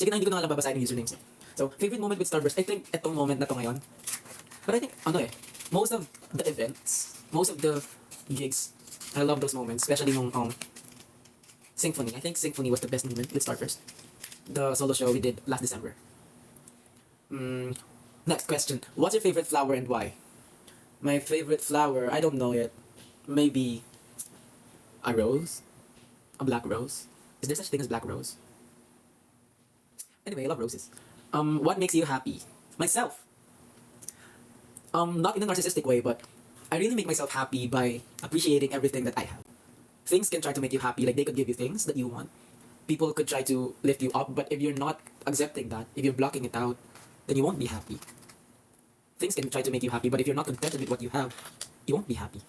Sige na, hindi ko na nga lang babasahin yung usernames. So, favorite moment with Starburst, I think etong moment na to ngayon. But I think, most of the events, most of the gigs, I love those moments, especially nung Symphony. I think Symphony was the best moment with Starburst. The solo show we did last December. Next question. What's your favorite flower and why? My favorite flower, I don't know yet. Maybe a rose? A black rose? Is there such thing as black rose? Anyway, I love roses. What makes you happy? Myself. Not in a narcissistic way, but I really make myself happy by appreciating everything that I have. Things can try to make you happy, like they could give you things that you want. People could try to lift you up, but if you're not accepting that, if you're blocking it out, then you won't be happy. Things can try to make you happy, but if you're not contented with what you have, you won't be happy.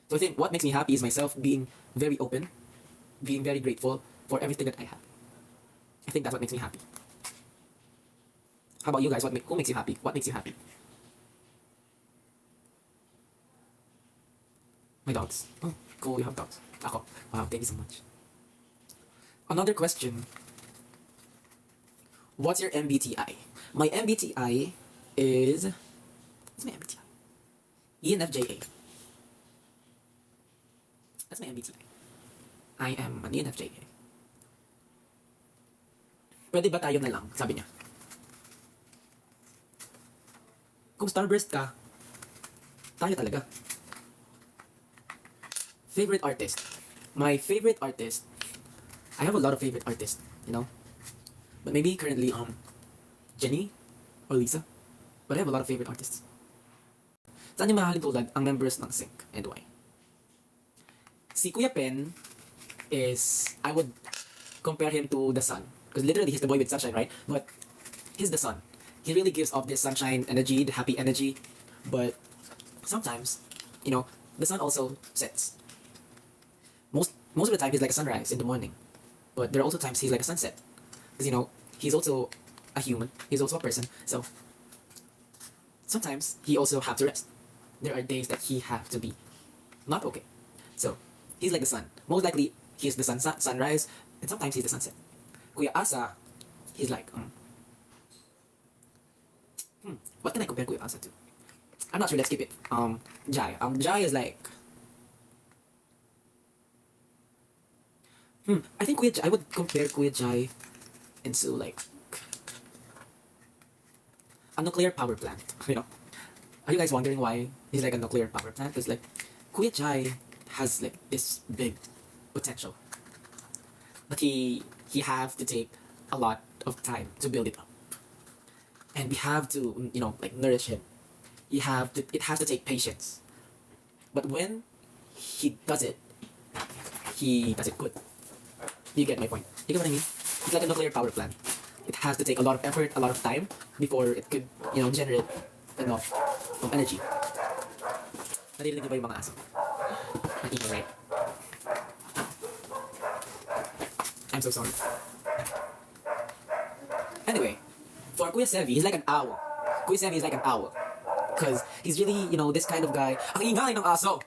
So I think what makes me happy is myself being very open, being very grateful for everything that I have. I think that's what makes me happy. How about you guys? Who makes you happy? What makes you happy? My dogs. Oh, cool, you have dogs. Ako. Wow, thank you so much. Another question. What's your MBTI? My MBTI is... What's my MBTI? ENFJA. That's my MBTI. I am an ENFJA. Pwede ba tayo na lang? Sabi niya. Kung Starburst ka, tayo talaga. Favorite artist. My favorite artist, I have a lot of favorite artists, you know? But maybe currently, Jenny or Lisa. But I have a lot of favorite artists. Saan yung mahalin tulad ang members ng Sync and why? Si Kuya Pen is, I would compare him to the sun. Because literally he's the boy with sunshine, right? But he's the sun. He really gives off this sunshine energy, the happy energy. But sometimes, you know, the sun also sets. Most of the time he's like a sunrise in the morning. But there are also times he's like a sunset. Because, you know, he's also a human. He's also a person. So sometimes he also have to rest. There are days that he have to be not okay. So he's like the sun. Most likely he's the sunrise, and sometimes he's the sunset. Kuya Asa, he's like what can I compare Kuya Asa to? I'm not sure. Let's skip it. Jai. Jai is like I think I would compare Kuya Jai into like a nuclear power plant. You know, are you guys wondering why he's like a nuclear power plant? Because like Kuya Jai has like this big potential, but he have to take a lot of time to build it up, and we have to, you know, like nourish him. It has to take patience, but when he does it good. You get my point. You get what I mean? It's like a nuclear power plant. It has to take a lot of effort, a lot of time before it could, you know, generate enough of energy. Naririnig niyo ba yung mga aso? Ang ingay, right? I'm so sorry. Anyway, for Kuya Sevi, he's like an owl. Kuya Sevi is like an owl. Because he's really, you know, this kind of guy. Ang ingay ng aso!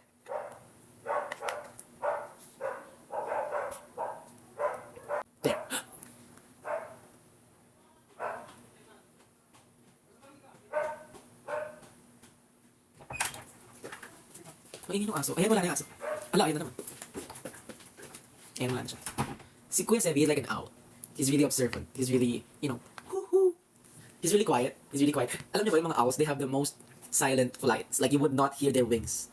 There. Ang ingay ng aso. Ayan, wala na yung aso. Ala, ayan na naman. Ayan, wala na siya. Si Kuya Sevi is like an owl. He's really observant. He's really, you know, he's really quiet. He's really quiet. Alam niyo ba yung mga owls, they have the most silent flights. Like, you would not hear their wings.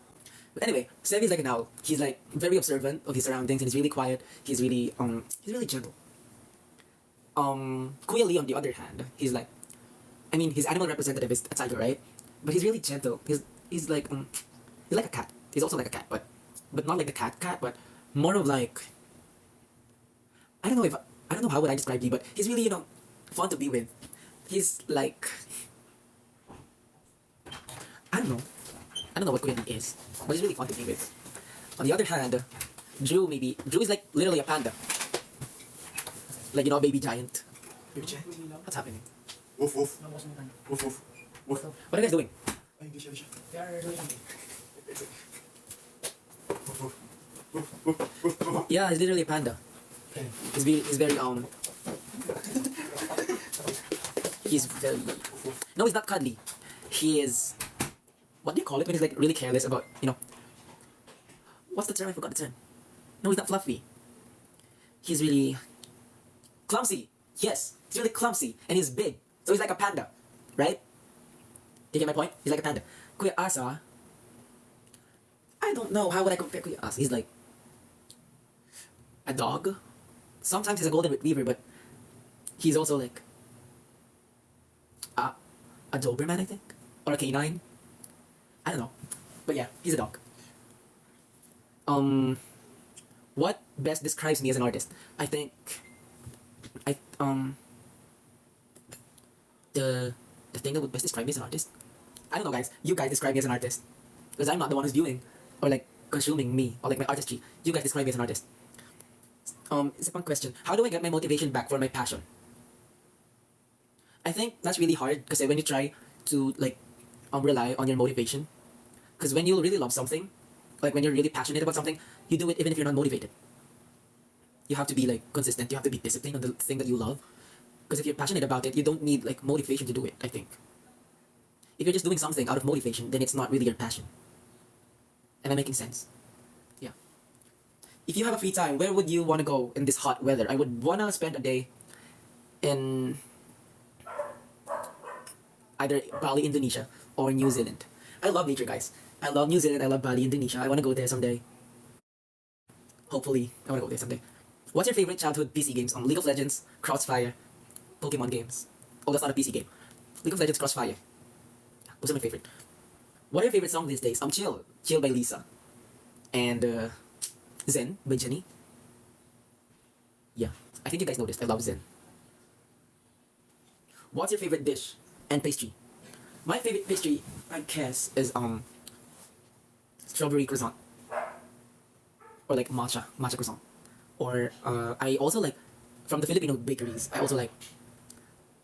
But anyway, Sevi is like an owl. He's like very observant of his surroundings, and he's really quiet. He's really gentle. Kuya Lee, on the other hand, he's like, I mean, his animal representative is a tiger, right? But he's really gentle. He's like a cat. He's also like a cat, but not like the cat, but more of like, I don't know how would I describe you, but he's really, you know, fun to be with. He's like, I don't know what Kuya Lee is, but he's really fun to be with. On the other hand, Drew is like literally a panda. Like, you know, baby giant. Baby giant? What's happening? Woof woof. Woof woof. Woof. What are you guys doing? They are doing something. Yeah, he's literally a panda. He's very He's very... No, he's not cuddly. He is... What do you call it when he's like really careless about, you know... What's the term? I forgot the term. No, he's not fluffy. He's really... clumsy. Yes, he's really clumsy. And he's big. So he's like a panda. Right? Do you get my point? He's like a panda. Kuya Asa... I don't know. How would I compare Kuya Asa? He's like... a dog. Sometimes he's a golden retriever, but... he's also like... a Doberman, I think? Or a canine? I don't know. But yeah, he's a dog. What best describes me as an artist? I think... The thing that would best describe me as an artist? I don't know, guys. You guys describe me as an artist. Because I'm not the one who's viewing or like consuming me or like my artistry. You guys describe me as an artist. It's a fun question. How do I get my motivation back for my passion? I think that's really hard because when you try to like rely on your motivation, because when you really love something, like when you're really passionate about something, you do it even if you're not motivated. You have to be like consistent. You have to be disciplined on the thing that you love. Because if you're passionate about it, you don't need like motivation to do it, I think. If you're just doing something out of motivation, then it's not really your passion. Am I making sense? Yeah. If you have a free time, where would you want to go in this hot weather? I would want to spend a day in either Bali, Indonesia, or New Zealand. I love nature, guys. I love New Zealand, I love Bali, Indonesia. I want to go there someday. Hopefully, I want to go there someday. What's your favorite childhood PC games? League of Legends, Crossfire, Pokemon games. Oh, that's not a PC game. League of Legends, Crossfire. Those are my favorite. What are your favorite songs these days? Chill. Chill by Lisa. And Zen by Jenny. Yeah, I think you guys know this. I love Zen. What's your favorite dish and pastry? My favorite pastry, I guess, is strawberry croissant. Or like matcha croissant. Or I also like, from the Filipino bakeries, I also like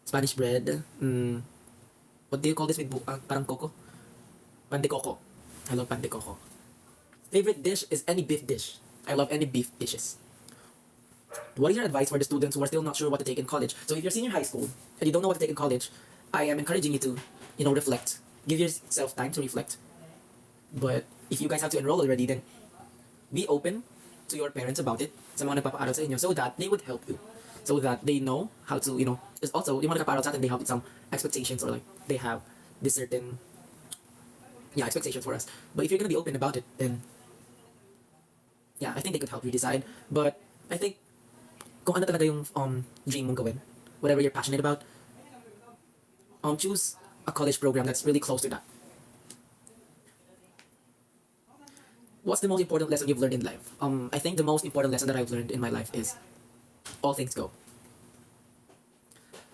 Spanish bread. What do you call this with parang coco? Pan de coco. I love pan de coco. Favorite dish is any beef dish. I love any beef dishes. What is your advice for the students who are still not sure what to take in college? So if you're senior high school and you don't know what to take in college, I am encouraging you to, reflect. Give yourself time to reflect. But if you guys have to enroll already, then be open to your parents about it sa mga nagpapaaral sa inyo so that they would help you. So that they know how to, It's also, yung mga nagpapaaral sa atin, they have some expectations or like, they have this certain, expectations for us. But if you're gonna be open about it, then, I think they could help you decide. But I think, kung ano talaga yung dream mong gawin, whatever you're passionate about, choose a college program that's really close to that. What's the most important lesson you've learned in life? I think the most important lesson that I've learned in my life is all things go.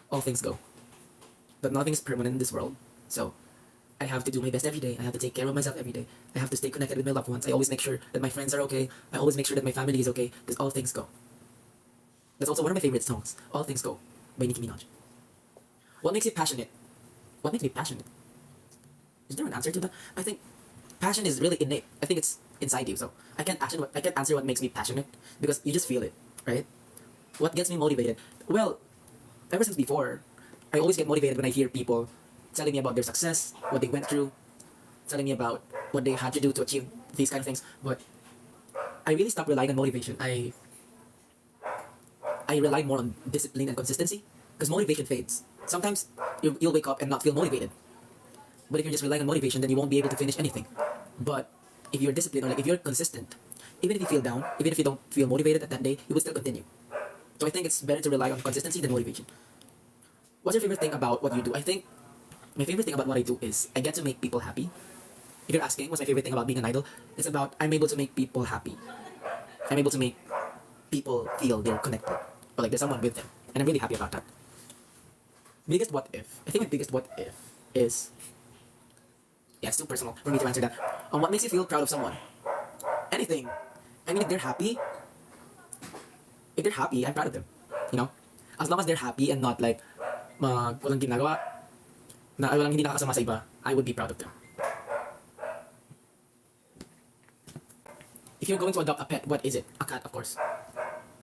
All things go. But nothing is permanent in this world. So I have to do my best every day. I have to take care of myself every day. I have to stay connected with my loved ones. I always make sure that my friends are okay. I always make sure that my family is okay. Because all things go. That's also one of my favorite songs. All Things Go by Nicki Minaj. What makes you passionate? What makes me passionate? Is there an answer to that? I think passion is really innate. I think it's inside you. So I can't answer what makes me passionate because you just feel it, right? What gets me motivated? Well, ever since before, I always get motivated when I hear people telling me about their success, what they went through, telling me about what they had to do to achieve these kind of things. But I really stopped relying on motivation. I rely more on discipline and consistency because motivation fades. Sometimes you'll wake up and not feel motivated. But if you're just relying on motivation, then you won't be able to finish anything. But if you're disciplined or like if you're consistent, even if you feel down, even if you don't feel motivated at that day, you will still continue. So I think it's better to rely on consistency than motivation. What's your favorite thing about what you do? I think my favorite thing about what I do is I get to make people happy. If you're asking what's my favorite thing about being an idol, it's about I'm able to make people happy. I'm able to make people feel they're connected or like there's someone with them. And I'm really happy about that. Biggest what if? I think my biggest what if is, it's too personal for me to answer that. What makes you feel proud of someone? Anything. I mean, if they're happy, I'm proud of them. As long as they're happy and not like, walang ginagawa, walang hindi nakakasama sa iba, I would be proud of them. If you're going to adopt a pet, what is it? A cat, of course.